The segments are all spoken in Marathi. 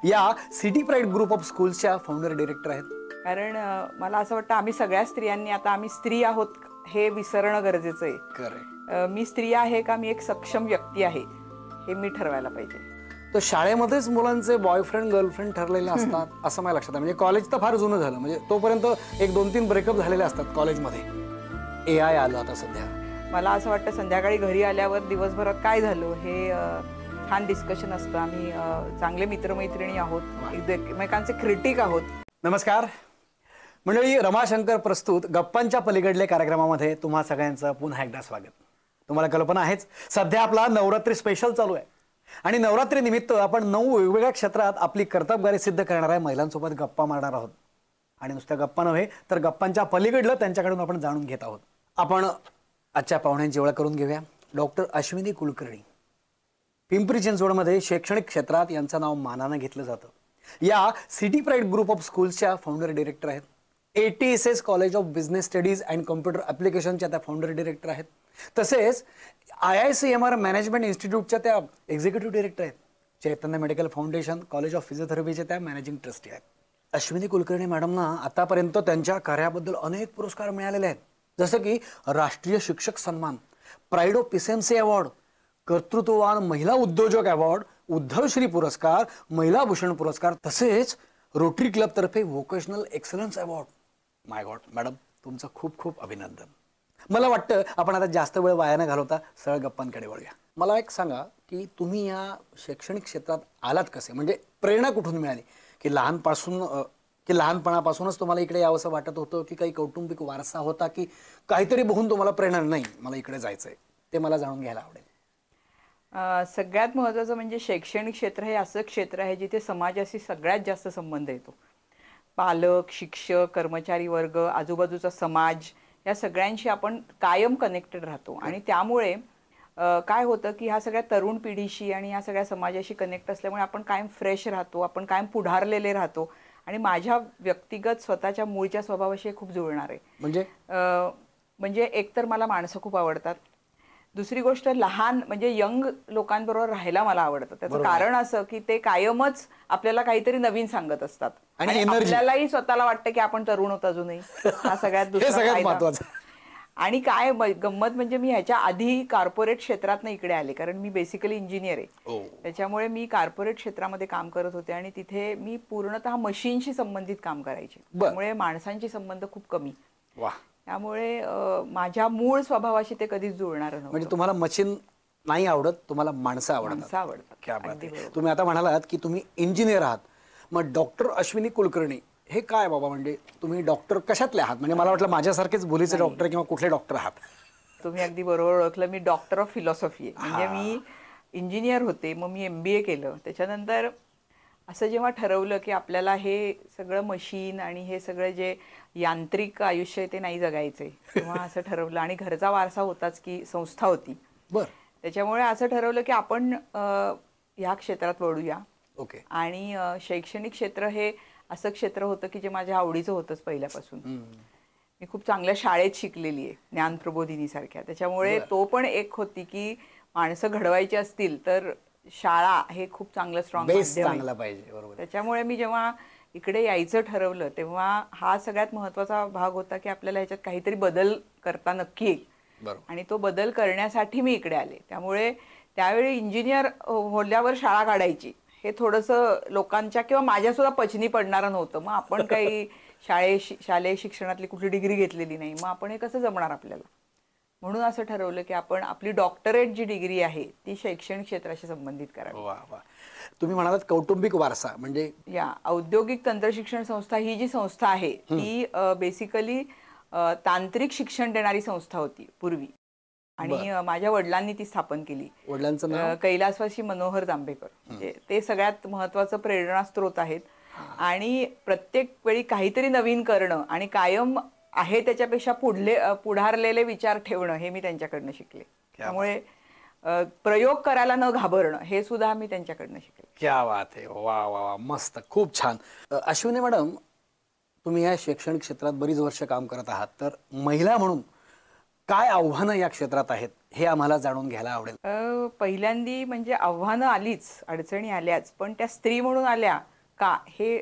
या सिटी प्राईड ग्रुप ऑफ स्कूल्सच्या फाउंडर डायरेक्टर आहेत। कारण मला असं वाटतं आम्ही सगळ्या स्त्रियांनी आता आम्ही स्त्री आहोत हे विसरणं गरजेचं आहे। करेक्ट। मी स्त्री आहे का मी एक सक्षम व्यक्ती आहे हे मी ठरवायला पाहिजे। तर शाळेमध्येच मुलांचे बॉयफ्रेंड गर्लफ्रेंड ठरलेले असतात असं मला लक्षात आहे। म्हणजे कॉलेज तर फार जुनं झालं, म्हणजे तोपर्यंत एक 2-3 ब्रेकअप झालेले असतात कॉलेजमध्ये। AI आलं आता सध्या। मला असं वाटतं संध्याकाळी घरी आल्यावर दिवसभरात काय झालं हे छान डिस्कशन असतं। आम्ही चांगले मित्रमैत्रिणी आहोत, एकमेकांचे क्रिटिक आहोत। नमस्कार मंडळी, रमाशंकर प्रस्तुत गप्पांच्या पलीकडले कार्यक्रमामध्ये तुम्हा सगळ्यांचं पुन्हा एकदा स्वागत। तुम्हाला कल्पना आहेच सध्या आपला नवरात्री स्पेशल चालू आहे आणि नवरात्री निमित्त आपण 9 वेगवेगळ्या क्षेत्रात आपली कर्तबगारी सिद्ध करणाऱ्या महिलांसोबत गप्पा मारणार आहोत। आणि नुसत्या गप्पा नव्हे तर गप्पांच्या पलीकडलं त्यांच्याकडून आपण जाणून घेत आहोत। आपण आजच्या पाहुण्यांची ओळख करून घेऊया। डॉक्टर अश्विनी कुलकर्णी, पिंपरी चिंचवडमध्ये शैक्षणिक क्षेत्रात यांचं नाव मानानं घेतलं जातं। या सिटी प्राईड ग्रुप ऑफ स्कूल्सच्या फाउंडर डायरेक्टर आहेत। ATSS college of business studies and computer ॲप्लिकेशनच्या त्या फाउंडर डायरेक्टर आहेत। तसेच IICMR मॅनेजमेंट इन्स्टिट्यूटच्या त्या एक्झिक्युटिव्ह डायरेक्टर आहेत। चैतन्य मेडिकल फाउंडेशन कॉलेज ऑफ फिजिओथेरपीचे त्या मॅनेजिंग ट्रस्टी आहेत। अश्विनी कुलकर्णी मॅडमना आतापर्यंत त्यांच्या कार्याबद्दल अनेक पुरस्कार मिळालेले आहेत, जसं की राष्ट्रीय शिक्षक सन्मान, प्राईड ऑफ PCMC अवॉर्ड, कर्तृत्ववान महिला उद्योजक अवॉर्ड, उद्धवश्री पुरस्कार, महिला भूषण पुरस्कार, तसेच रोटरी क्लब तर्फे व्होकेशनल एक्सलन्स अवॉर्ड। माय गॉड मॅडम, तुमचं खूप खूप अभिनंदन। मला वाटतं आपण आता जास्त वेळ वाया न घालवता सरळ गप्पांकडे वळूया। मला एक सांगा की तुम्ही या शैक्षणिक क्षेत्रात आलात कसे, म्हणजे प्रेरणा कुठून मिळाली? की लहानपणापासूनच तुम्हाला इकडे यावंसं वाटत होतं, की काही कौटुंबिक वारसा होता, की काहीतरी बघून तुम्हाला प्रेरणा नाही मला इकडे जायचंय? ते मला जाणून घ्यायला आवडेल। सगळ्यात महत्त्वाचं म्हणजे शैक्षणिक क्षेत्र हे असं क्षेत्र आहे जिथे समाजाशी सगळ्यात जास्त संबंध येतो। पालक, शिक्षक, कर्मचारी वर्ग, आजूबाजूचा समाज या सगळ्यांशी आपण कायम कनेक्टेड राहतो। आणि त्यामुळे काय होतं की ह्या सगळ्या तरुण पिढीशी आणि ह्या सगळ्या समाजाशी कनेक्ट असल्यामुळे आपण कायम फ्रेश राहतो, आपण कायम पुढारलेले राहतो। आणि माझ्या व्यक्तिगत स्वतःच्या मूळच्या स्वभावाशी खूप जुळणार आहे। म्हणजे एकतर मला माणसं खूप आवडतात, दुसरी गोष्ट लहान म्हणजे यंग लोकांबरोबर राहायला मला आवडतं। त्याचं कारण असं की ते कायमच आपल्याला काहीतरी नवीन सांगत असतात आणि आपल्यालाही स्वतःला वाटतं की आपण तरुण होतो अजूनही। हा सगळ्यात दुसरा फायदा। आणि काय गंमत म्हणजे मी ह्याच्या आधी कॉर्पोरेट क्षेत्रातनं इकडे आले, कारण मी बेसिकली इंजिनियर आहे। त्याच्यामुळे मी कॉर्पोरेट क्षेत्रामध्ये काम करत होते आणि तिथे मी पूर्णतः मशीनशी संबंधित काम करायचे, त्यामुळे माणसांशी संबंध खूप कमी। त्यामुळे माझ्या मूळ स्वभावाशी ते कधीच जुळणार नव्हतं। म्हणजे तुम्हाला मशीन नाही आवडत, तुम्हाला माणसं आवडतात। क्या बात आहे। तुम्ही आता म्हणालात की तुम्ही इंजिनियर आहात, मग डॉक्टर अश्विनी कुलकर्णी हे काय बाबा? म्हणजे तुम्ही डॉक्टर कशातले आहात? म्हणजे मला वाटलं माझ्यासारखेच बोलीचे डॉक्टर किंवा कुठले डॉक्टर आहात? तुम्ही अगदी बरोबर ओळखलं, मी डॉक्टर ऑफ फिलॉसॉफी आहे। म्हणजे मी इंजिनियर होते, मग मी MBA केलं। त्याच्यानंतर असं जेव्हा ठरवलं की आपल्याला हे सगळं मशीन आणि हे सगळं जे यांत्रिक आयुष्य आहे ते नाही जगायचंय, तेव्हा असं ठरवलं। आणि घरचा वारसा होताच की संस्था होती, त्याच्यामुळे असं ठरवलं की आपण ह्या क्षेत्रात वळूया। आणि शैक्षणिक क्षेत्र हे असं क्षेत्र होतं की जे माझ्या आवडीचं होतंच पहिल्यापासून। मी खूप चांगल्या शाळेत शिकलेली आहे, ज्ञान प्रबोधिनी सारख्या, त्याच्यामुळे तो पण एक होती की माणसं घडवायची असतील तर शाळा हे खूप चांगलं स्ट्रॉंग माध्यम आहे। त्याच्यामुळे मी जेव्हा इकडे यायचं ठरवलं तेव्हा हा सगळ्यात महत्त्वाचा भाग होता की आपल्याला ह्याच्यात काहीतरी बदल करता नक्की येईल, आणि तो बदल करण्यासाठी मी इकडे आले। त्यामुळे त्यावेळी इंजिनियर होल्यावर शाळा काढायची हे थोडंसं लोकांच्या किंवा माझ्यासुद्धा पचनी पडणारं नव्हतं। मग आपण काही शालेय शिक्षणातली कुठली डिग्री घेतलेली नाही, मग आपण हे कसं जमणार आपल्याला? म्हणून असं ठरवलं की आपण आपली डॉक्टरेट जी डिग्री आहे ती शैक्षणिक क्षेत्राशी संबंधित करावी। तुम्ही म्हणालात कौटुंबिक वारसा, म्हणजे या औद्योगिक तंत्रशिक्षण संस्था ही जी संस्था आहे ती बेसिकली तांत्रिक शिक्षण देणारी संस्था होती पूर्वी, आणि माझ्या वडिलांनी ती स्थापन केली। वडिलांचं नाव कैलासवासी मनोहर जांभेकर, म्हणजे ते सगळ्यात महत्त्वाचं प्रेरणास्त्रोत आहेत। आणि प्रत्येक वेळी काहीतरी नवीन करणं आणि कायम आहे त्याच्यापेक्षा पुढारलेले विचार ठेवणं हे मी त्यांच्याकडनं शिकले। त्यामुळे प्रयोग करायला न घाबरणं हे सुद्धा मी त्यांच्याकडनं शिकले। क्या बात आहे, वा वा वा, मस्त, खूप छान। अश्विनी मॅडम, तुम्ही या शैक्षणिक क्षेत्रात बरीच वर्ष काम करत आहात, तर महिला म्हणून काय आव्हानं या क्षेत्रात आहेत हे आम्हाला जाणून घ्यायला आवडेल। पहिल्यांदी म्हणजे आव्हानं आलीच, अडचणी आल्याच, पण त्या स्त्री म्हणून आल्या का हे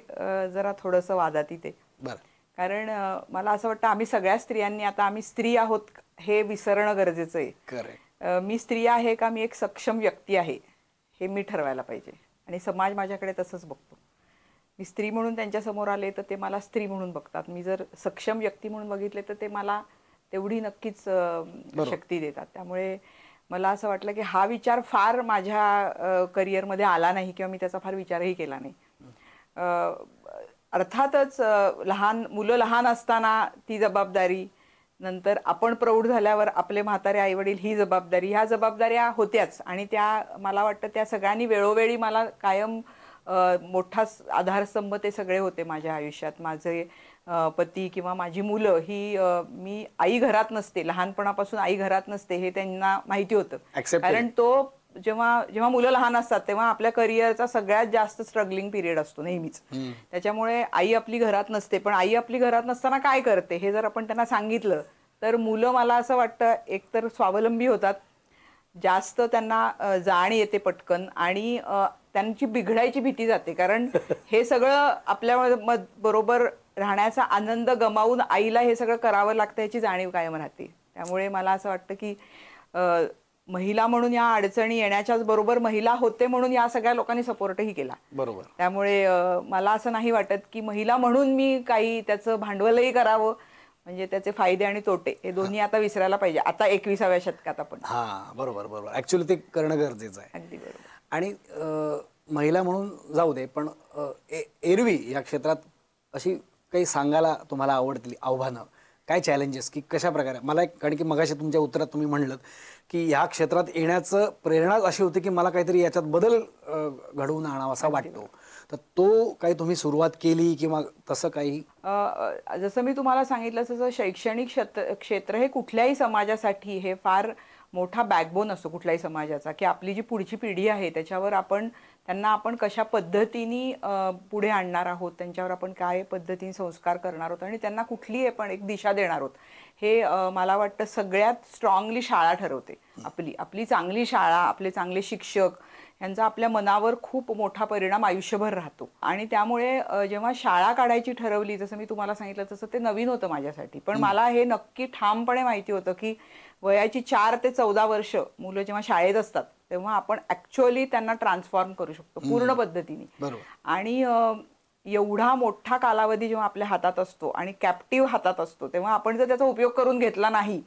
जरा थोडंसं वादातीत आहे. बरं. कारण मला असं वाटतं आम्ही सगळ्या स्त्रियांनी आता आम्ही स्त्री आहोत हे विसरणं गरजेचं आहे. करेक्ट. मी स्त्री आहे का मी एक सक्षम व्यक्ती आहे हे मी ठरवायला पाहिजे आणि समाज माझ्याकडे तसंच बघतो. मी स्त्री म्हणून त्यांच्या समोर आले तर ते मला स्त्री म्हणून बघतात. मी जर सक्षम व्यक्ती म्हणून बघितले तर ते मला तेवढी नक्कीच शक्ती देतात. त्यामुळे मला असं वाटलं की हा विचार फार माझ्या करिअरमध्ये आला नाही किंवा मी त्याचा फार विचारही केला नाही. अर्थातच मुलं लहान असताना ती जबाबदारी, नंतर आपण प्रौढ झाल्यावर आपले म्हातारे आईवडील ही जबाबदारी, ह्या जबाबदाऱ्या होत्याच आणि त्या मला वाटतं त्या सगळ्यांनी वेळोवेळी मला कायम मोठा आधारस्तंभ ते सगळे होते माझ्या आयुष्यात. माझे पती किंवा माझी मुलं ही मी आई घरात नसते, लहानपणापासून आई घरात नसते हे त्यांना माहिती होतं. कारण तो जेव्हा मुलं लहान असतात तेव्हा आपल्या करिअरचा सगळ्यात जास्त स्ट्रगलिंग पिरियड असतो नेहमीच. त्याच्यामुळे आई आपली घरात नसते, पण आई आपली घरात नसताना काय करते हे जर आपण त्यांना सांगितलं तर मुलं मला असं वाटतं एकतर स्वावलंबी होतात, जास्त त्यांना जाण येते पटकन आणि त्यांची बिघडायची भीती जाते. कारण हे सगळं आपल्या बरोबर राहण्याचा आनंद गमावून आईला हे सगळं करावं लागतं याची जाणीव कायम राहते. त्यामुळे मला असं वाटतं की महिला म्हणून या अडचणी येण्याच्याच बरोबर महिला होते म्हणून या सगळ्या लोकांनी सपोर्टही केला. बरोबर. त्यामुळे मला असं नाही वाटत की महिला म्हणून मी काही त्याचं भांडवलही करावं. म्हणजे त्याचे फायदे आणि तोटे हे दोन्ही आता विसरायला पाहिजे आता 21व्या शतकात आपण. बरोबर बरोबर. ऍक्च्युअली ते करणं गरजेचं आहे. अगदी बरोबर. आणि महिला म्हणून जाऊ दे, पण एरवी या क्षेत्रात अशी काही सांगायला तुम्हाला आवडतील आव्हानं, काय चॅलेंजेस, की कशा प्रकारे मला कारण की मगाशी तुमच्या उत्तरात तुम्ही म्हणलं की ह्या क्षेत्रात येण्याचं प्रेरणा अशी होती की मला काहीतरी याच्यात बदल घडवून आणावा असा वाटतो, तर तो काही तुम्ही सुरुवात केली किंवा तसं काही? जसं मी तुम्हाला सांगितलं तसं शैक्षणिक क्षेत्र हे कुठल्याही समाजासाठी हे फार मोठा बॅकबोन असतो कुठल्याही समाजाचा, की आपली जी पुढची पिढी आहे त्याच्यावर त्यांना आपण कशा पद्धतीने पुढे आणणार आहोत, त्यांच्यावर आपण काय पद्धतीने संस्कार करणार आहोत आणि त्यांना कुठली आपण एक दिशा देणार आहोत हे मला वाटतं सगळ्यात स्ट्रॉंगली शाळा ठरवते. आपली चांगली शाळा, आपले चांगले शिक्षक यांचा आपल्या मनावर खूप मोठा परिणाम आयुष्यभर राहतो. आणि त्यामुळे जेव्हा शाळा काढायची ठरवली, जसं मी तुम्हाला सांगितलं तसं ते नवीन होतं माझ्यासाठी, पण मला हे नक्की ठामपणे माहिती होतं की वयाची 4 ते 14 वर्ष मुलं जेव्हा शाळेत असतात तेव्हा आपण ऍक्च्युअली त्यांना ट्रान्सफॉर्म करू शकतो पूर्ण पद्धतीने. आणि एवढा मोठा कालावधी जेव्हा आपल्या हातात असतो आणि कॅप्टिव्ह हातात असतो तेव्हा आपण जर त्याचा उपयोग करून घेतला नाही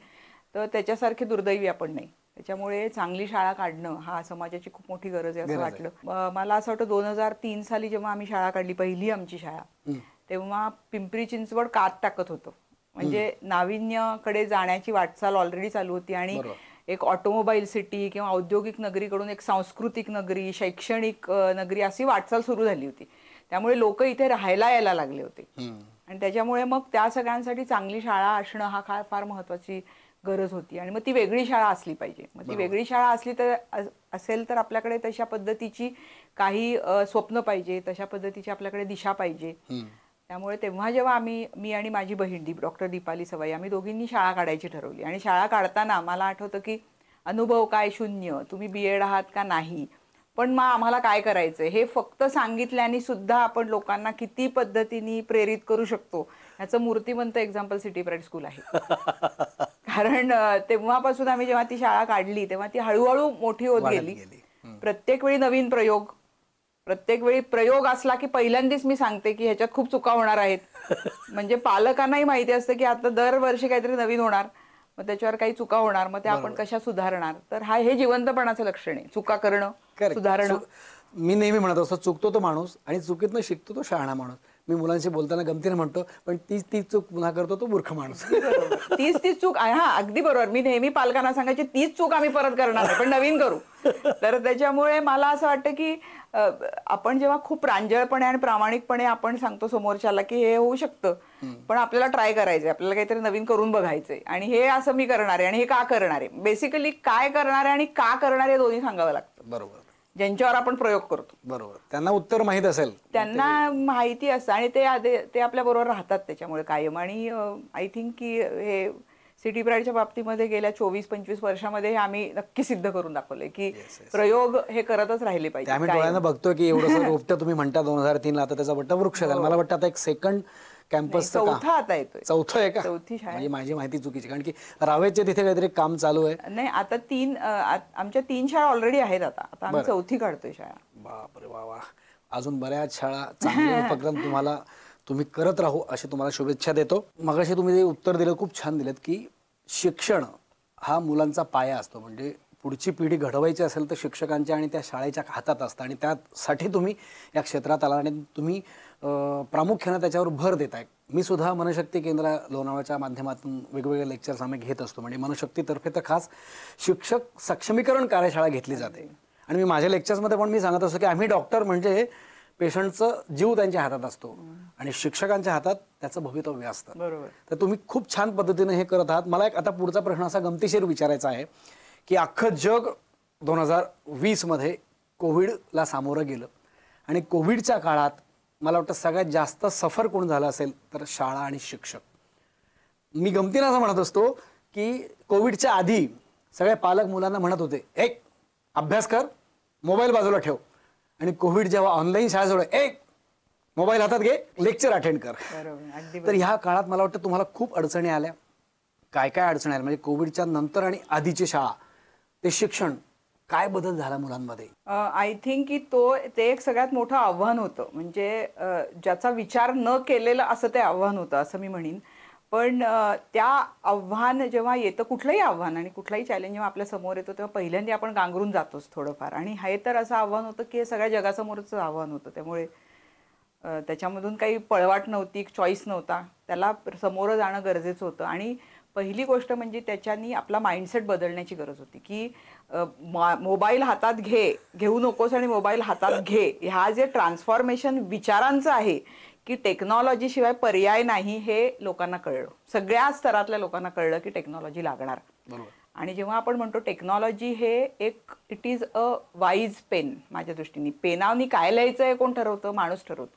तर त्याच्यासारखे दुर्दैवी आपण नाही. त्याच्यामुळे चांगली शाळा काढणं हा समाजाची खूप मोठी गरज आहे असं वाटलं मला. असं वाटतं 2003 साली जेव्हा आम्ही शाळा काढली, पहिली आमची शाळा, तेव्हा पिंपरी चिंचवड कात टाकत होतं. म्हणजे नाविन्याकडे जाण्याची वाटचाल ऑलरेडी चालू होती आणि एक ऑटोमोबाईल सिटी किंवा औद्योगिक नगरीकडून एक सांस्कृतिक नगरी, शैक्षणिक नगरी अशी वाटचाल सुरू झाली होती. त्यामुळे लोक इथे राहायला यायला लागले होते आणि त्याच्यामुळे मग त्या सगळ्यांसाठी चांगली शाळा असणं हा फार महत्वाची गरज होती. आणि मग ती वेगळी शाळा असली पाहिजे. मग ती वेगळी शाळा असली तर असेल तर आपल्याकडे तशा पद्धतीची काही स्वप्न पाहिजे, तशा पद्धतीची आपल्याकडे दिशा पाहिजे. त्यामुळे तेव्हा जेव्हा मी आणि माझी बहीण डॉक्टर दीपाली सवाई आम्ही दोघींनी शाळा काढायची ठरवली. आणि शाळा काढताना मला आठवतं की अनुभव काय शून्य, तुम्ही BEd आहात का नाही, पण मग आम्हाला काय करायचं हे फक्त सांगितल्याने सुद्धा आपण लोकांना किती पद्धतीने प्रेरित करू शकतो ह्याचं मूर्तिमंत एक्झाम्पल सिटी प्राईड स्कूल आहे. कारण तेव्हापासून आम्ही जेव्हा ती शाळा काढली तेव्हा ती हळूहळू मोठी होत गेली. प्रत्येक वेळी नवीन प्रयोग, प्रत्येक वेळी प्रयोग असला की पहिल्यांदाच मी सांगते की ह्याच्यात खूप चुका होणार आहेत. म्हणजे पालकांनाही माहिती असतं की आता दरवर्षी काहीतरी नवीन होणार, मग त्याच्यावर काही चुका होणार, मग त्या आपण कशा सुधारणार. तर हे जिवंतपणाचं लक्षण आहे, चुका करणं, सुधारणं. मी नेहमी म्हणत असतो चुकतो तो माणूस आणि चुकीतनं शिकतो तो शहाणा माणूस. मी मुलांशी बोलताना गमतीने म्हणतो, पण तीच चूक पुन्हा करतो तो मूर्ख माणूस. तीच चूक अगदी बरोबर. मी नेहमी पालकांना सांगायची तीच चूक आम्ही परत करणार नाही, पण नवीन करू. तर त्याच्यामुळे मला असं वाटतं की आपण जेव्हा खूप प्रांजळपणे आणि प्रामाणिकपणे आपण सांगतो समोरच्याला की हे होऊ शकतं, पण आपल्याला ट्राय करायचंय, आपल्याला काहीतरी नवीन करून बघायचंय आणि हे असं मी करणार आहे आणि हे का करणार आहे, बेसिकली काय करणार आहे आणि का करणार आहे दोन्ही सांगावं लागतं. बरोबर. ज्यांच्यावर आपण प्रयोग करतो बरोबर, त्यांना उत्तर माहित असेल, त्यांना माहिती असतं आणि ते आपल्या बरोबर राहतात त्याच्यामुळे कायम. आणि आय थिंक की हे सिटी प्राईडच्या बाबतीमध्ये गेल्या 24-25 वर्षामध्ये हे आम्ही नक्की सिद्ध करून दाखवलंय की प्रयोग हे करतच राहिले पाहिजे. आम्ही डोळ्यानं बघतो की एवढं रोपटं तुम्ही म्हणता 2003ला, आता त्याचा वटवृक्ष झाला. मला वाटतं आता एक सेकंड कॅम्पस चौथा आता येतोय. चौथं आहे का? चौथी शाळा. म्हणजे माझी माहिती चुकीची, कारण की रावेचे तिथे काहीतरी काम चालू आहे. नाही, आता आमच्या 3 शाळा ऑलरेडी आहेत. आता आम्ही चौथी काढतोय शाळा. बापरे वा वा. अजून बऱ्याच शाळा, चांगले उपक्रम तुम्ही करत राहू अशी तुम्हाला शुभेच्छा देतो. मगाशी तुम्ही जे उत्तर दिलं खूप छान दिलं की शिक्षण हा मुलांचा पाया असतो. म्हणजे पुढची पिढी घडवायची असेल तर शिक्षकांच्या आणि त्या शाळेच्या हातात असतं, आणि त्यासाठी तुम्ही या क्षेत्रात आला आणि तुम्ही प्रामुख्यानं त्याच्यावर भर देताय. मी सुद्धा मनशक्ती केंद्र लोणावळ्याच्या माध्यमातून वेगवेगळे लेक्चर्स आम्ही घेत असतो. म्हणजे मनशक्तीतर्फे तर खास शिक्षक सक्षमीकरण कार्यशाळा घेतली जाते. आणि मी माझ्या लेक्चर्समध्ये पण मी सांगत असतो की आम्ही डॉक्टर म्हणजे पेशंटचं जीव त्यांच्या हातात असतो आणि शिक्षकांच्या हातात त्याचं भवितव्य असतं. बरोबर. तर तुम्ही खूप छान पद्धतीने हे करत आहात. मला एक आता पुढचा प्रश्न असा गमतीशीर विचारायचा आहे की अख्खं जग 2020 मध्ये कोविडला सामोरं गेलं, आणि कोविडच्या काळात मला वाटतं सगळ्यात जास्त सफर कोण झालं असेल तर शाळा आणि शिक्षक. मी गमतीनं असं म्हणत असतो की कोविडच्या आधी सगळे पालक मुलांना म्हणत होते, एक अभ्यास कर, मोबाईल बाजूला ठेव. आणि कोविड जेव्हा ऑनलाईन शाळा जोड, एक मोबाईल हातात घे, लेक्चर अटेंड कर. तर ह्या काळात मला वाटतं तुम्हाला खूप अडचणी आल्या. काय काय अडचणी आल्या, म्हणजे कोविडच्या नंतर आणि आधीची शाळा, ते शिक्षण, काय बदल झाला मुलांमध्ये? आय थिंक की ते एक सगळ्यात मोठं आव्हान होतं. म्हणजे ज्याचा विचार न केलेलं असं ते आव्हान होतं असं मी म्हणेन. पण त्या आव्हान जेव्हा येतं, कुठलंही आव्हान आणि कुठलाही चॅलेंज जेव्हा आपल्या समोर येतो तेव्हा पहिल्यांदा आपण गांगरून जातोच थोडंफार. आणि हे तर असं आव्हान होतं की हे सगळ्या जगासमोरच आव्हान होतं. त्यामुळे त्याच्यामधून काही पळवाट नव्हती, चॉईस नव्हता. त्याला समोरं जाणं गरजेचं होतं. आणि पहिली गोष्ट म्हणजे त्याच्यानी आपला माइंडसेट बदलण्याची गरज होती की मोबाईल हातात घेऊ नकोस आणि मोबाईल हातात घे. ह्या जे ट्रान्सफॉर्मेशन विचारांचं आहे की टेक्नॉलॉजी शिवाय पर्याय नाही, हे लोकांना कळलं. सगळ्या स्तरातल्या लोकांना कळलं की टेक्नॉलॉजी लागणार. आणि जेव्हा आपण म्हणतो टेक्नॉलॉजी हे it is a wise pen, माझ्या दृष्टीने पेनावनी काय लिहायचं हे कोण ठरवतं? माणूस ठरवतो.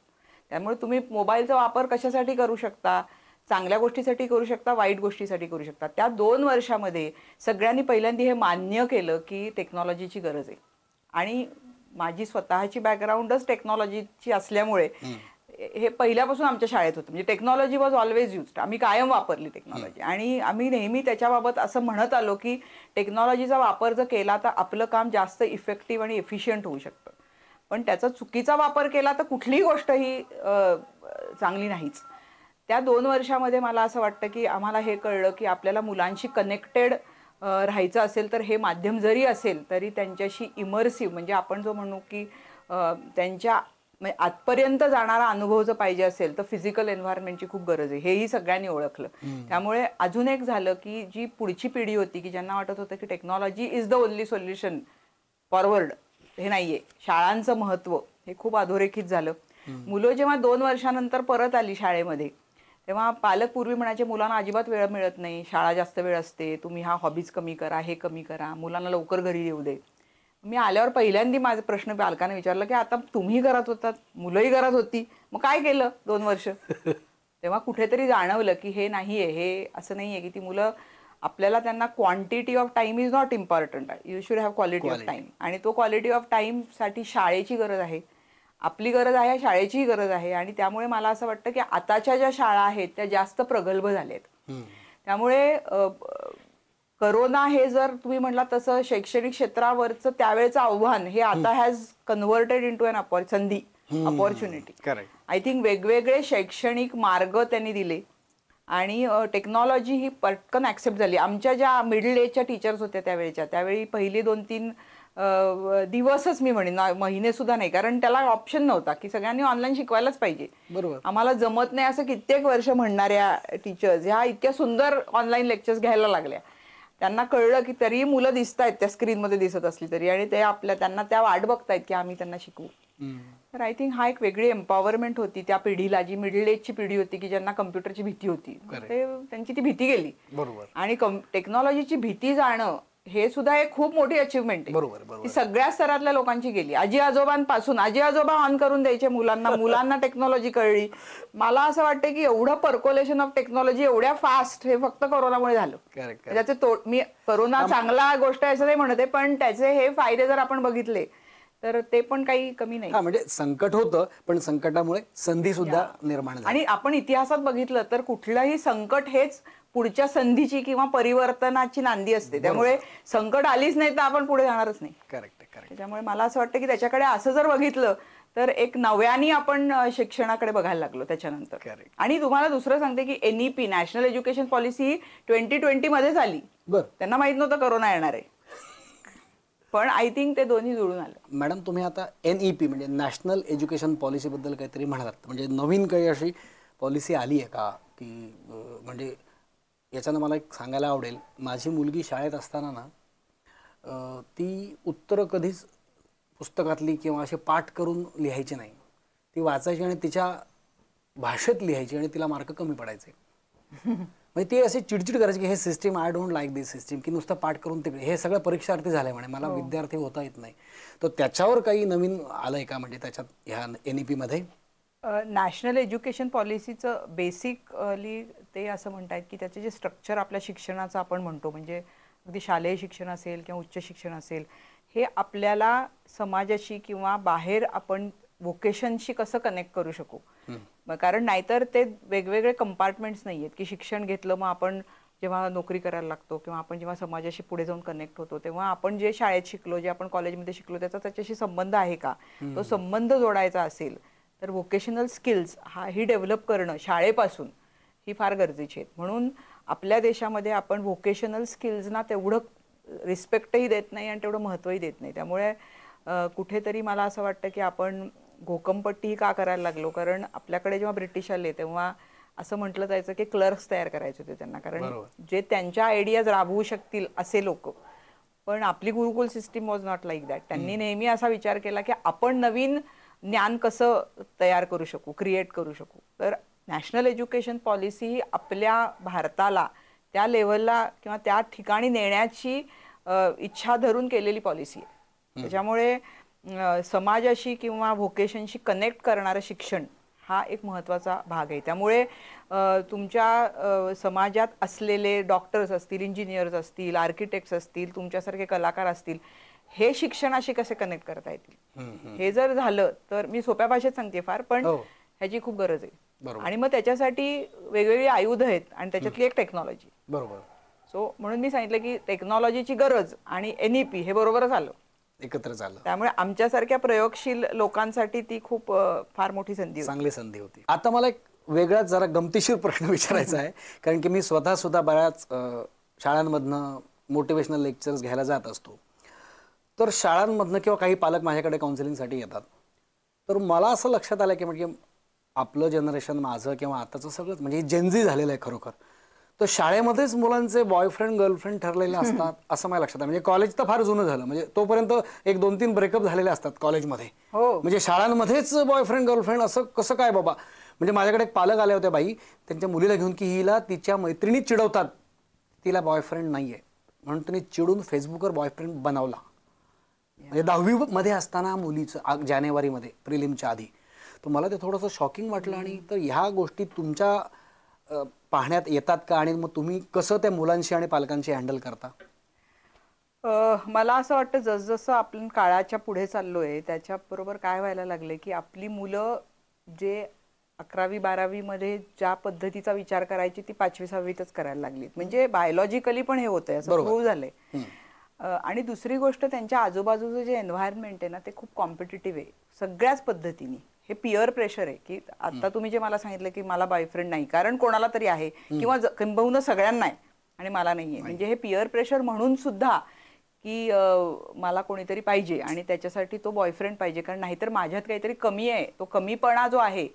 त्यामुळे तुम्ही मोबाईलचा वापर कशासाठी करू शकता? चांगल्या गोष्टीसाठी करू शकता, वाईट गोष्टीसाठी करू शकता. त्या 2 वर्षामध्ये सगळ्यांनी पहिल्यांदा हे मान्य केलं की टेक्नॉलॉजीची गरज आहे. आणि माझी स्वतःची बॅकग्राऊंडच टेक्नॉलॉजीची असल्यामुळे हे पहिल्यापासून आमच्या शाळेत होतं. म्हणजे टेक्नॉलॉजी वॉज ऑलवेज युज्ड. आम्ही कायम वापरली टेक्नॉलॉजी. आणि आम्ही नेहमी त्याच्याबाबत असं म्हणत आलो की टेक्नॉलॉजीचा वापर जर केला तर आपलं काम जास्त इफेक्टिव्ह आणि एफिशियंट होऊ शकतं. पण त्याचा चुकीचा वापर केला तर कुठलीही गोष्ट ही चांगली नाहीच. त्या 2 वर्षामध्ये मला असं वाटतं की आम्हाला हे कळलं की आपल्याला मुलांशी कनेक्टेड राहायचं असेल तर हे माध्यम जरी असेल तरी त्यांच्याशी इमर्सिव्ह, म्हणजे आपण जो म्हणू की त्यांच्या आतपर्यंत जाणारा अनुभव जर पाहिजे असेल तर फिजिकल एन्व्हायरमेंटची खूप गरज आहे. हेही सगळ्यांनी ओळखलं. त्यामुळे अजून एक झालं की जी पुढची पिढी होती की ज्यांना वाटत होतं की technology is the only solution forward, हे नाहीये. शाळांचं महत्त्व हे खूप अधोरेखित झालं. मुलं जेव्हा 2 वर्षानंतर परत आली शाळेमध्ये तेव्हा पालक पूर्वी म्हणायचे मुलांना अजिबात वेळ मिळत नाही, शाळा जास्त वेळ असते, तुम्ही हा हॉबीज कमी करा, हे कमी करा, मुलांना लवकर घरी येऊ दे. मी आल्यावर पहिल्यांदा माझा प्रश्न पालकाने विचारला की आता तुम्ही घरात होतात, मुलंही घरात होती, मग काय केलं 2 वर्ष? तेव्हा कुठेतरी जाणवलं की हे नाहीये, हे असं नाहीये की ती मुलं, आपल्याला त्यांना quantity of time is not important, you should have quality of time. आणि तो क्वालिटी ऑफ टाइमसाठी शाळेची गरज आहे, आपली गरज आहे, शाळेचीही गरज आहे. आणि त्यामुळे मला असं वाटतं की आताच्या ज्या शाळा आहेत त्या जास्त प्रगल्भ झाल्यात. त्यामुळे करोना हे जर तुम्ही म्हणला तसं शैक्षणिक क्षेत्रावरचं त्यावेळेचं आव्हान हे आता हॅज कन्व्हर्टेड इंटू अन संधी, अपॉर्च्युनिटी. आय थिंक वेगवेगळे शैक्षणिक मार्ग त्यांनी दिले आणि टेक्नॉलॉजी ही पटकन ऍक्सेप्ट झाली. आमच्या ज्या मिडल एजच्या टीचर्स होत्या त्यावेळी पहिली 2-3 दिवसच मी म्हणेन, महिने सुद्धा नाही, कारण त्याला ऑप्शन नव्हता की सगळ्यांनी ऑनलाईन शिकवायलाच पाहिजे. बरोबर. आम्हाला जमत नाही असं कित्येक वर्ष म्हणणाऱ्या टीचर्स ह्या इतक्या सुंदर ऑनलाईन लेक्चर्स घ्यायला लागल्या. त्यांना कळलं की तरी मुलं दिसतायत त्या स्क्रीनमध्ये दिसत असली तरी, आणि ते त्यांना त्या वाट बघतायत की आम्ही त्यांना शिकवू. तर आय थिंक हा एक वेगळी एम्पॉवरमेंट होती त्या पिढीला, जी मिडल एजची पिढी होती की ज्यांना कम्प्युटरची भीती होती, त्यांची ती भीती गेली. बरोबर. आणि टेक्नॉलॉजीची भीती जाणं हे सुद्धा एक खूप मोठी अचिव्हमेंट आहे. बरोबर बरोबर. ती सगळ्या स्तरातल्या लोकांची गेली. आजी आजोबांपासून, आजी आजोबा ऑन करून द्यायचे मुलांना, मुलांना टेक्नॉलॉजी कळली. मला असं वाटतं की एवढं पर्कोलेशन ऑफ टेक्नॉलॉजी एवढ्या फास्ट हे फक्त कोरोनामुळे झालं. त्याचे मी करोना चांगला गोष्ट आहे असं नाही म्हणते, पण त्याचे हे फायदे जर आपण बघितले तर ते पण काही कमी नाही. म्हणजे संकट होतं, पण संकटामुळे संधी सुद्धा निर्माण झाली. आणि आपण इतिहासात बघितलं तर कुठलंही संकट हेच पुढच्या संधीची किंवा परिवर्तनाची नांदी असते. त्यामुळे संकट आलीच नाही तर आपण पुढे जाणारच नाही. Correct correct. त्याच्यामुळे मला असं वाटतं की त्याच्याकडे असं जर बघितलं तर एक नव्याने आपण शिक्षणाकडे बघायला लागलो त्याच्यानंतर. आणि तुम्हाला दुसरं सांगते की NEP नॅशनल एज्युकेशन पॉलिसी 2020 मध्येच आली. त्यांना माहित नव्हतं करोना येणार आहे, पण आय थिंक ते दोन्ही जुळून आलं. मॅडम, तुम्ही आता NEP म्हणजे नॅशनल एज्युकेशन पॉलिसी बद्दल काहीतरी म्हणालात, म्हणजे नवीन काही अशी पॉलिसी आली आहे का की म्हणजे याच्यानं मला एक सांगायला आवडेल. माझी मुलगी शाळेत असताना ना ती उत्तरं कधीच पुस्तकातली किंवा असे पाठ करून लिहायची नाही, ती वाचायची आणि तिच्या भाषेत लिहायची आणि तिला मार्क कमी पडायचे. म्हणजे ते असे चिडचिड करायचे की हे system, I don't like this system, की नुसतं पाठ करून तिकडे हे सगळं परीक्षार्थी झालंय म्हणे, मला विद्यार्थी होता येत नाही. तर त्याच्यावर काही नवीन आलंय का म्हणजे त्याच्यात ह्या NEP मध्ये? नॅशनल एज्युकेशन पॉलिसीचं बेसिकली ते असं म्हणतात की त्याचे जे स्ट्रक्चर आपल्या शिक्षणाचं आपण म्हणतो, म्हणजे अगदी शालेय शिक्षण असेल किंवा उच्च शिक्षण असेल, हे आपल्याला समाजाशी किंवा बाहेर आपण व्होकेशनशी कसं कनेक्ट करू शकू. कारण नाहीतर ते वेगवेगळे कंपार्टमेंट्स नाही आहेत की शिक्षण घेतलं मग आपण जेव्हा नोकरी करायला लागतो किंवा आपण जेव्हा समाजाशी पुढे जाऊन कनेक्ट होतो तेव्हा आपण जे शाळेत शिकलो, जे आपण कॉलेजमध्ये शिकलो, त्याचा त्याच्याशी संबंध आहे का. तो संबंध जोडायचा असेल तर व्होकेशनल स्किल्स ही डेव्हलप करणं शाळेपासून ही फार गरजेची आहेत. म्हणून आपल्या देशामध्ये आपण व्होकेशनल स्किल्सना तेवढं रिस्पेक्टही देत नाही आणि तेवढं महत्त्वही देत नाही. त्यामुळे कुठेतरी मला असं वाटतं की आपण घोकमपट्टी का करायला लागलो, कारण आपल्याकडे जेव्हा ब्रिटिश आले तेव्हा असं म्हटलं जायचं की क्लर्क्स तयार करायचे होते त्यांना, कारण जे त्यांच्या आयडियाज राबवू शकतील असे लोक. पण आपली gurukul system was not like that. त्यांनी नेहमी असा विचार केला की आपण नवीन ज्ञान कसं तयार करू शकू, क्रिएट करू शकू. तर नॅशनल एज्युकेशन पॉलिसी ही आपल्या भारताला त्या लेव्हलला किंवा त्या ठिकाणी नेण्याची इच्छा धरून केलेली पॉलिसी आहे. त्याच्यामुळे समाजाशी किंवा व्होकेशनशी कनेक्ट करणारं शिक्षण हा एक महत्त्वाचा भाग आहे. त्यामुळे तुमच्या समाजात असलेले डॉक्टर्स असतील, इंजिनियर्स असतील, आर्किटेक्ट्स असतील, तुमच्यासारखे कलाकार असतील, हे शिक्षणाशी कसे कनेक्ट करता येतील. हे जर झालं तर, मी सोप्या भाषेत सांगते फार, पण ह्याची खूप गरज आहे. आणि मग त्याच्यासाठी वेगवेगळी आयुध आहेत आणि त्याच्यातली एक टेक्नॉलॉजी. बरोबर. सो म्हणून मी सांगितलं की टेक्नॉलॉजीची गरज आणि NEP हे बरोबरच आलं, एकत्र झालं. त्यामुळे आमच्यासारख्या प्रयोगशील लोकांसाठी ती खूप फार मोठी संधी होती, चांगली संधी होती. आता मला एक वेगळाच जरा गमतीशीर प्रश्न विचारायचा आहे, कारण की मी स्वतः बऱ्याच शाळांमधनं मोटिवेशनल लेक्चर्स घ्यायला जात असतो. तर शाळांमधनं किंवा काही पालक माझ्याकडे काउन्सिलिंगसाठी येतात. तर मला असं लक्षात आलं की म्हणजे आपलं जनरेशन, माझं किंवा आताचं सगळंच म्हणजे जेनझी झालेलं आहे खरोखर. तर शाळेमध्येच मुलांचे बॉयफ्रेंड गर्लफ्रेंड ठरलेले असतात असं मला लक्षात आहे. म्हणजे कॉलेज तर फार जुनं झालं, म्हणजे तोपर्यंत एक 2-3 ब्रेकअप झालेले असतात कॉलेजमध्ये. म्हणजे शाळांमध्येच बॉयफ्रेंड गर्लफ्रेंड असं कसं काय बाबा. म्हणजे माझ्याकडे एक पालक आले होते बाई, त्यांच्या मुलीला घेऊन की हिला तिच्या मैत्रिणी चिडवतात, तिला बॉयफ्रेंड नाही आहे म्हणून त्यांनी चिडून फेसबुकवर बॉयफ्रेंड बनवला. म्हणजे 10वी मध्ये असताना मुलीचं, जानेवारीमध्ये प्रिलिमच्या आधी. तर मला ते थोडंसं शॉकिंग वाटलं. आणि तर ह्या गोष्टी तुमच्या पाहण्यात येतात का, आणि मग तुम्ही कसं त्या मुलांशी आणि पालकांशी हँडल करता? मला असं वाटतं जसजसं आपण काळाच्या पुढे चाललोय त्याच्याबरोबर काय व्हायला लागले की आपली मुलं जे 11वी-12वी मध्ये ज्या पद्धतीचा विचार करायची ती 5वी-6वीतच करायला लागलीत. म्हणजे बायोलॉजिकली पण हे होतंय, असं प्रूव्ह झालंय. आणि दुसरी गोष्ट, त्यांच्या आजूबाजूचं जे एन्व्हायरमेंट आहे ना ते खूप कॉम्पिटिटिव्ह आहे सगळ्याच पद्धतीने. हे पिअर प्रेशर आहे की आता तुम्ही जे मला सांगितलं की मला बॉयफ्रेंड नाही, कारण कोणाला तरी आहे किंवा किंबहुना सगळ्यांना आहे आणि मला नाहीये. म्हणजे हे पिअर प्रेशर म्हणून सुद्धा की मला कोणीतरी पाहिजे आणि त्याच्यासाठी तो बॉयफ्रेंड पाहिजे, कारण नाहीतर माझ्यात काहीतरी कमी आहे. तो कमीपणा जो आहे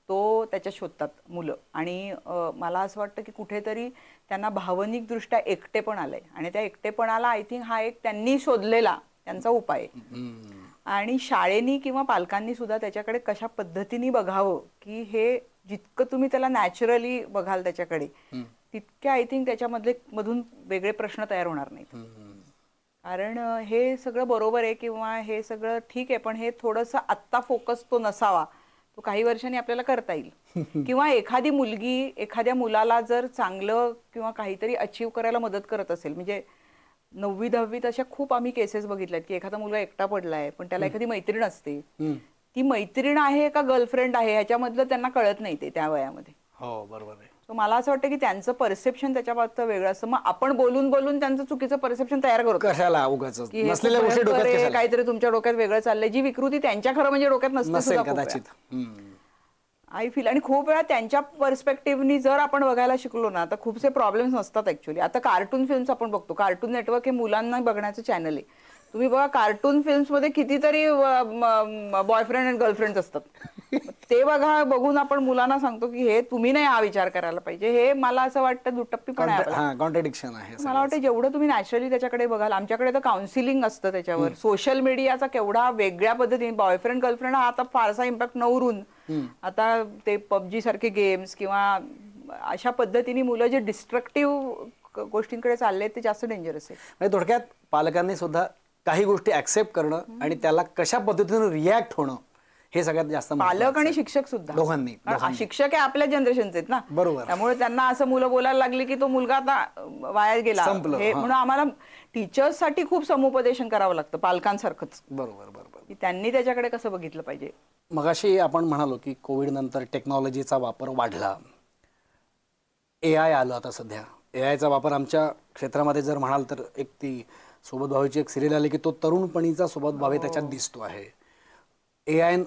तो त्याच्यात शोधतात मुलं. आणि मला असं वाटतं की कुठेतरी त्यांना भावनिकदृष्ट्या एकटेपण आलंय आणि त्या एकटेपणाला आय थिंक हा एक त्यांनी शोधलेला त्यांचा उपाय आहे. आणि शाळेनी किंवा पालकांनी सुद्धा त्याच्याकडे कशा पद्धतीने बघावं की हे जितकं तुम्ही त्याला नॅचरली बघाल त्याच्याकडे, तितके आय थिंक त्याच्यामधले मधून वेगळे प्रश्न तयार होणार नाहीत. कारण हे सगळं बरोबर आहे किंवा हे सगळं ठीक आहे, पण हे थोडंसं आत्ता फोकस तो नसावा, तो काही वर्षांनी आपल्याला करता येईल. किंवा एखादी मुलगी एखाद्या मुलाला जर चांगलं किंवा काहीतरी अचीव करायला मदत करत असेल, म्हणजे 9वी-10वीत अशा खूप आम्ही केसेस बघितल्यात की एखादा मुलगा एकटा पडलाय पण त्याला एखादी मैत्रीण असते, ती मैत्रीण आहे का गर्लफ्रेंड आहे ह्याच्यामधलं त्यांना कळत नाही ते त्या वयामध्ये. हो बरोबर आहे. तर मला असं वाटतं की त्यांचं परसेप्शन त्याच्या बाबतीत वेगळं असतं. मग आपण बोलून बोलून त्यांचं चुकीचं परसेप्शन तयार करतो कशाला उगाच की हे नसलेल्या गोष्टी भयंकर डोक्यात आहे, कशाला काहीतरी तुमच्या डोक्यात वेगळं चाललंय, जी विकृती त्यांच्या खरं म्हणजे डोक्यात नसते नसेल सुद्धा खूप वेळा. कदाचित. I feel. आणि खूप वेळा त्यांच्या पर्स्पेक्टिव्हनी जर आपण बघायला शिकलो ना तर खूपसे प्रॉब्लेम्स नसतात ऍक्च्युली. आता कार्टून फिल्म्स आपण बघतो, कार्टून नेटवर्क हे मुलांना बघण्याचं चॅनल आहे. तुम्ही बघा कार्टून फिल्म्स मध्ये कितीतरी बॉयफ्रेंड अँड गर्लफ्रेंड असतात. ते बघा, बघून आपण मुलांना सांगतो की हे तुम्ही नाही हा विचार करायला पाहिजे. हे मला असं वाटतं दुटप्पीपणा आहे आपला. कॉन्ट्रडिक्शन आहे. मला वाटतं जेवढं तुम्ही नॅचरली त्याच्याकडे बघाल, आमच्याकडे तर काउन्सिलिंग असतं त्याच्यावर. सोशल मीडियाचा केवढा वेगळ्या पद्धतीने बॉयफ्रेंड गर्लफ्रेंड हा आता फारसा इम्पॅक्ट नवरून आता ते पबजी सारखे गेम्स किंवा अशा पद्धतीने मुलं जे डिस्ट्रक्टिव्ह गोष्टींकडे चालले ते जास्त डेंजरस आहे. म्हणजे थोडक्यात पालकांनी सुद्धा काही गोष्टी ऍक्सेप्ट करणं आणि त्याला कशा पद्धतीने रिॲक्ट होणं हे सगळ्यात जास्त पालक आणि शिक्षक सुद्धा दोघांनी. शिक्षक हे आपल्या जनरेशनचे आहेत ना, बरोबर. त्यामुळे त्यांना असं मुलं बोलायला लागली की तो मुलगा आता वाया गेला हे म्हणून आम्हाला टीचर्स साठी खूप समुपदेशन करावं लागतं पालकांसारखंच. बरोबर बरोबर. की त्यांनी त्याच्याकडे कसं बघितलं पाहिजे. मगाशी आपण म्हणालो की कोविड नंतर टेक्नॉलॉजीचा वापर वाढला, AI आलं आता सध्या. AIचा वापर आमच्या क्षेत्रामध्ये जर म्हणाल तर एक ती सोबत भावेची एक सिरियल आली की तो तरुणपणीचा सोबत भावे त्याच्यात दिसतो आहे. AI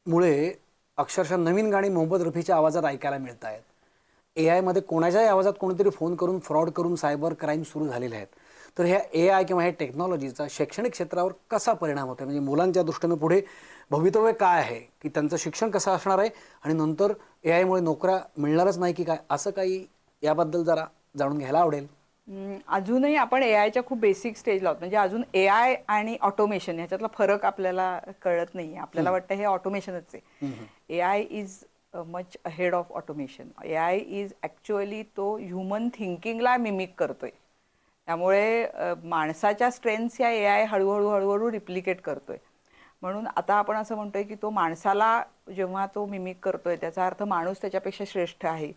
मुळे अक्षरशः नवीन गाणी मोहम्मद रफीच्या आवाजात ऐकायला मिळत आहेत. AI मध्ये कोणाच्याही आवाजात कोणीतरी फोन करून फ्रॉड करून सायबर क्राईम सुरू झालेले आहेत. तर ह्या AI किंवा ह्या टेक्नॉलॉजीचा शैक्षणिक क्षेत्रावर कसा परिणाम होतो, म्हणजे मुलांच्या दृष्टीने पुढे भवितव्य काय आहे, की त्यांचं शिक्षण कसं असणार आहे आणि नंतर AI मुळे नोकऱ्या मिळणारच नाही की काय, असं काही याबद्दल जरा जाणून घ्यायला आवडेल. अजूनही आपण AIच्या खूप बेसिक स्टेजला आहोत. म्हणजे अजून AI आणि ऑटोमेशन ह्याच्यातला फरक आपल्याला कळत नाही. आपल्याला वाटतं हे ऑटोमेशनच आहे. AI is much ahead of automation. AI is actually तो ह्युमन थिंकिंगला मिमिक करतोय. त्यामुळे माणसाच्या स्ट्रेंथ्स या AI हळूहळू रिप्लिकेट करतोय. म्हणून आता आपण असं म्हणतोय की तो माणसाला जेव्हा तो मिमिक करतोय त्याचा अर्थ माणूस त्याच्यापेक्षा श्रेष्ठ आहे.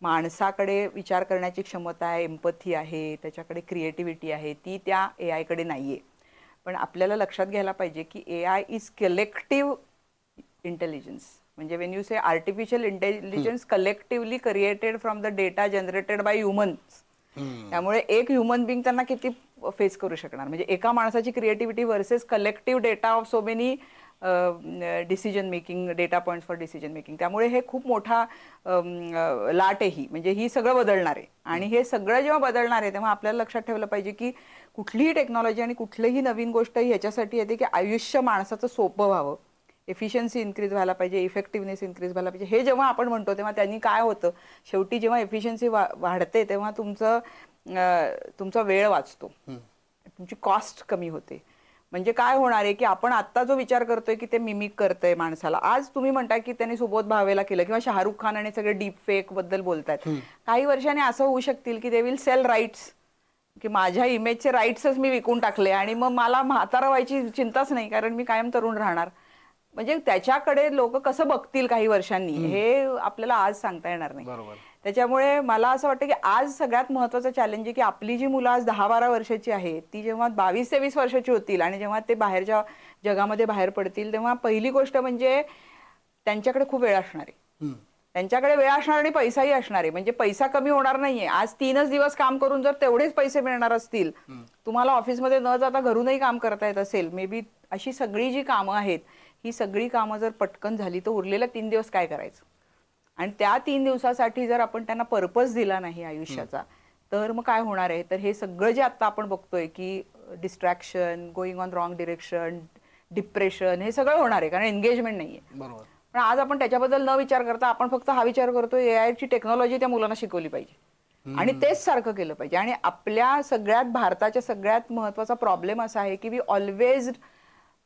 माणसाकडे विचार करण्याची क्षमता आहे, एम्पथी आहे, त्याच्याकडे क्रिएटिव्हिटी आहे, ती त्या AI कडे नाहीये. पण आपल्याला लक्षात घ्यायला पाहिजे की AI इज कलेक्टिव्ह इंटेलिजन्स. म्हणजे Wien you say artificial intelligence collectively created from the data generated by humans. त्यामुळे एक ह्युमन बिंग त्यांना किती फेस करू शकणार. म्हणजे एका माणसाची creativity versus collective data of so many decision making, data points for decision making. त्यामुळे हे खूप मोठा लाट आहे ही. म्हणजे ही सगळं बदलणार आहे. आणि हे सगळं जेव्हा बदलणार आहे तेव्हा आपल्याला लक्षात ठेवलं पाहिजे की कुठलीही टेक्नॉलॉजी आणि कुठलीही नवीन गोष्ट ह्याच्यासाठी येते की आयुष्य माणसाचं सोपं व्हावं, एफिशियन्सी इन्क्रीज व्हायला पाहिजे, इफेक्टिव्हनेस इन्क्रीज व्हायला पाहिजे. हे जेव्हा आपण म्हणतो तेव्हा त्यांनी काय होतं, शेवटी जेव्हा एफिशियन्सी वाढते तेव्हा तुमचा वेळ वाचतो, तुमची कॉस्ट कमी होते. म्हणजे काय होणार आहे की आपण आत्ता जो विचार करतोय की ते मिमिक करतंय माणसाला, आज तुम्ही म्हणताय की त्यांनी सुबोध भावेला केलं किंवा शाहरुख खान आणि सगळे डीप फेक बद्दल बोलतायत. काही वर्षांनी असं होऊ शकतील की दे विल सेल राईट्स, की माझ्या इमेजचे राईट्सच मी विकून टाकले आणि मग मला म्हातारा व्हायची चिंताच नाही कारण मी कायम तरुण राहणार. म्हणजे त्याच्याकडे लोक कसं बघतील काही वर्षांनी हे आपल्याला आज सांगता येणार नाही. त्याच्यामुळे मला असं वाटतं की आज सगळ्यात महत्त्वाचं चॅलेंज आहे की आपली जी मुलं आज 10-12 वर्षाची आहेत ती जेव्हा 22 ते 20 वर्षाची होतील आणि जेव्हा ते बाहेरच्या जगामध्ये बाहेर पडतील तेव्हा पहिली गोष्ट म्हणजे त्यांच्याकडे खूप वेळ असणार आहे. त्यांच्याकडे वेळ असणार आणि पैसाही असणार आहे. म्हणजे पैसा कमी होणार नाहीये. आज 3च दिवस काम करून जर तेवढेच पैसे मिळणार असतील, तुम्हाला ऑफिसमध्ये न जाता घरूनही काम करता येत असेल, मे बी अशी सगळी जी कामं आहेत ही सगळी कामं जर पटकन झाली तर उरलेल्या 3 दिवस काय करायचं. आणि त्या 3 दिवसासाठी जर आपण त्यांना पर्पज दिला नाही आयुष्याचा तर मग काय होणार आहे. तर हे सगळं जे आता आपण बघतोय की distraction, going on wrong direction, depression, हे सगळं होणार आहे कारण एंगेजमेंट नाहीये. बरोबर. पण आज आपण त्याच्याबद्दल न विचार करता आपण फक्त हा विचार करतोय AIची टेक्नॉलॉजी त्या मुलांना शिकवली पाहिजे आणि तेच सारखं केलं पाहिजे. आणि आपल्या सगळ्यात भारताच्या सगळ्यात महत्त्वाचा प्रॉब्लेम असा आहे की वी ऑलवेज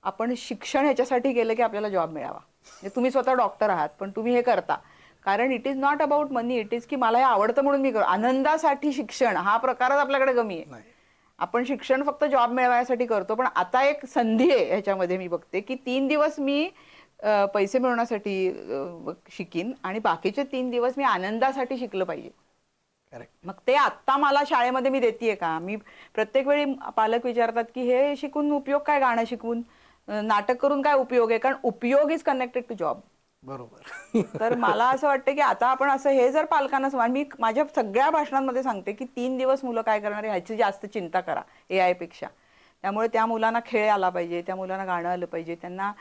आपण शिक्षण ह्याच्यासाठी केलं की आपल्याला जॉब मिळावा. म्हणजे तुम्ही स्वतः डॉक्टर आहात पण तुम्ही हे करता कारण it is not about money, it is की मला हे आवडतं म्हणून मी करतो. आनंदासाठी शिक्षण हा प्रकारच आपल्याकडे कमी आहे. आपण शिक्षण फक्त जॉब मिळवण्यासाठी करतो, पण आता एक संधी आहे ह्याच्यामध्ये मी बघते की 3 दिवस मी पैसे मिळवण्यासाठी शिकीन आणि बाकीचे 3 दिवस मी आनंदासाठी शिकलं पाहिजे. करेक्ट. मग ते आत्ता मला शाळेमध्ये मी देतेय का? मी प्रत्येक वेळी पालक विचारतात की हे शिकून उपयोग काय, गाणं शिकून नाटक करून काय उपयोग आहे, कारण उपयोग इज कनेक्टेड टू जॉब. बरोबर. तर मला असं वाटतं की आता आपण असं हे जर पालकांना मी माझ्या सगळ्या भाषणांमध्ये सांगते की 3 दिवस मुलं काय करणार आहे ह्याची जास्त चिंता करा AI पेक्षा. त्यामुळे त्या मुलांना खेळ आला पाहिजे, त्या मुलांना गाणं आलं पाहिजे, त्यांना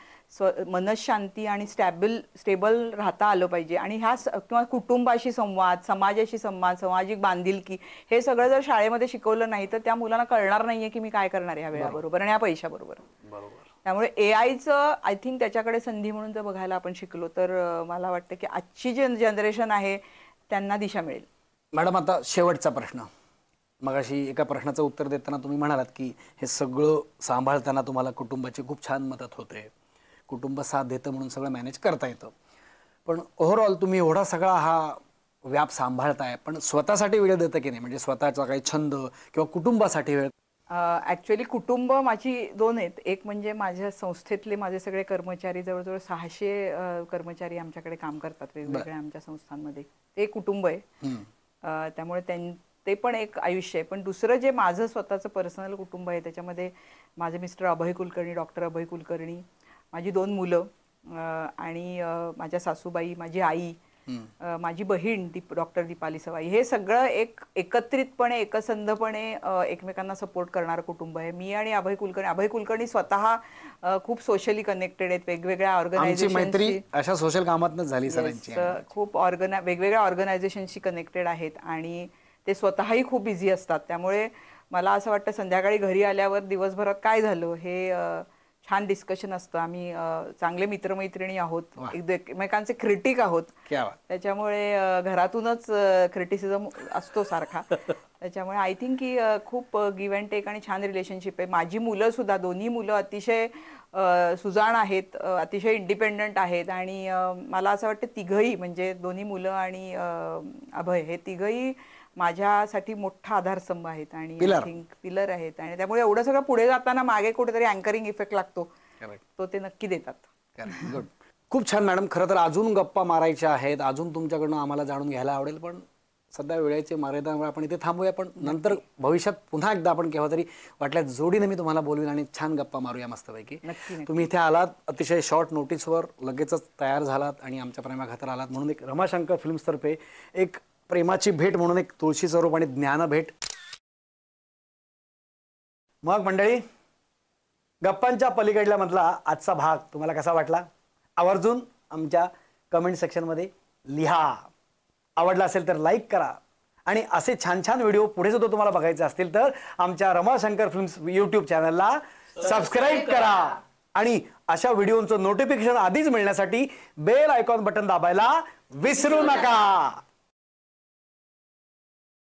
मनशांती आणि स्टेबल राहता आलं पाहिजे. आणि किंवा कुटुंबाशी संवाद, समाजाशी संवाद, सामाजिक बांधिलकी हे सगळं जर शाळेमध्ये शिकवलं नाही तर त्या मुलांना कळणार नाहीये की मी काय करणार आहे ह्या वेळाबरोबर आणि ह्या पैशाबरोबर. बरोबर. त्यामुळे AIचं आय थिंक त्याच्याकडे संधी म्हणून जर बघायला आपण शिकलो तर मला वाटतं की आजची जे जनरेशन आहे त्यांना दिशा मिळेल. मॅडम, आता शेवटचा प्रश्न. मगाशी एका प्रश्नाचं उत्तर देताना तुम्ही म्हणालात की हे सगळं सांभाळताना तुम्हाला कुटुंबाची खूप छान मदत होते, कुटुंब साथ देतं म्हणून सगळं मॅनेज करता येतं. पण ओव्हरऑल तुम्ही एवढा सगळा हा व्याप सांभाळताय, पण स्वतःसाठी वेळ देतं की नाही? म्हणजे स्वतःचा काही छंद किंवा कुटुंबासाठी वेळ? ॲक्च्युअली कुटुंब माझी 2 आहेत. एक म्हणजे माझ्या संस्थेतले माझे सगळे कर्मचारी, जवळजवळ 600 कर्मचारी आमच्याकडे काम करतात वेगवेगळ्या आमच्या संस्थांमध्ये. ते कुटुंब आहे. त्यामुळे ते पण एक आयुष्य आहे. पण दुसरं जे माझं स्वतःचं पर्सनल कुटुंब आहे त्याच्यामध्ये माझे मिस्टर अभय कुलकर्णी, डॉक्टर अभय कुलकर्णी, माझी 2 मुलं आणि माझ्या सासूबाई, माझी आई, माझी बहीण डॉक्टर दीपाली सवाई. हे सगळं एक एकत्रितपणे एकसंधपणे एकमेकांना सपोर्ट करणारं कुटुंब आहे. मी आणि अभय कुलकर्णी स्वतः खूप सोशली कनेक्टेड आहेत. वेगवेगळ्या ऑर्गनायझेशनशी, अशा सोशल कामातच झाली सरांची. खूप वेगवेगळ्या ऑर्गनायझेशनशी कनेक्टेड आहेत आणि ते स्वतःही खूप बिझी असतात. त्यामुळे मला असं वाटतं संध्याकाळी घरी आल्यावर दिवसभरात काय झालं हे छान डिस्कशन असतं. आम्ही चांगले मित्रमैत्रिणी आहोत, एकमेकांचे क्रिटिक आहोत. त्याच्यामुळे घरातूनच क्रिटिसिझम असतो सारखा. त्याच्यामुळे आय थिंक की खूप गिव्ह अँड टेक आणि छान रिलेशनशिप आहे. माझी मुलं सुद्धा, दोन्ही मुलं अतिशय सुजाण आहेत, अतिशय इंडिपेंडंट आहेत आणि मला असं वाटतं तिघही म्हणजे दोन्ही मुलं आणि अभय हे तिघही माझ्यासाठी मोठा आधारस्तंभ आहेत आणि आय थिंक पिलर आहेत. आणि त्यामुळे एवढं सगळं पुढे जाताना मागे कुठेतरी अँकरिंग इफेक्ट लागतो, तो ते नक्की देतात. गुड. खूप छान मॅडम. खरं तर अजून गप्पा मारायच्या आहेत, अजून तुमच्याकडनं आम्हाला जाणून घ्यायला आवडेल, पण सध्या वेळेचे मर्यादामुळे आपण इथे थांबूया. पण नंतर भविष्यात पुन्हा एकदा आपण केव्हा तरी वाटल्यास जोडीने मी तुम्हाला बोलवीन आणि छान गप्पा मारूया मस्तपैकी. तुम्ही इथे आलात अतिशय शॉर्ट नोटीसवर, लगेचच तयार झालात आणि आमच्या प्रेमाखातर आलात म्हणून एक रमाशंकर फिल्म्सतर्फे एक प्रेमाची भेट म्हणून एक तुळशी स्वरूप आणि ज्ञान भेट. मग मंडळी, गप्पांच्या पलीकडल्या मधला आजचा भाग तुम्हाला कसा वाटला? आवर्जून आमच्या कमेंट सेक्शनमध्ये लिहा. आवडला असेल तर लाईक करा आणि असे छान छान व्हिडिओ पुढे सुद्धा तुम्हाला बघायचे असतील तर आमच्या रमाशंकर फिल्म्स यूट्यूब चॅनलला सबस्क्राईब करा आणि अशा व्हिडिओचं नोटिफिकेशन आधीच मिळण्यासाठी बेल आयकॉन बटन दाबायला विसरू नका.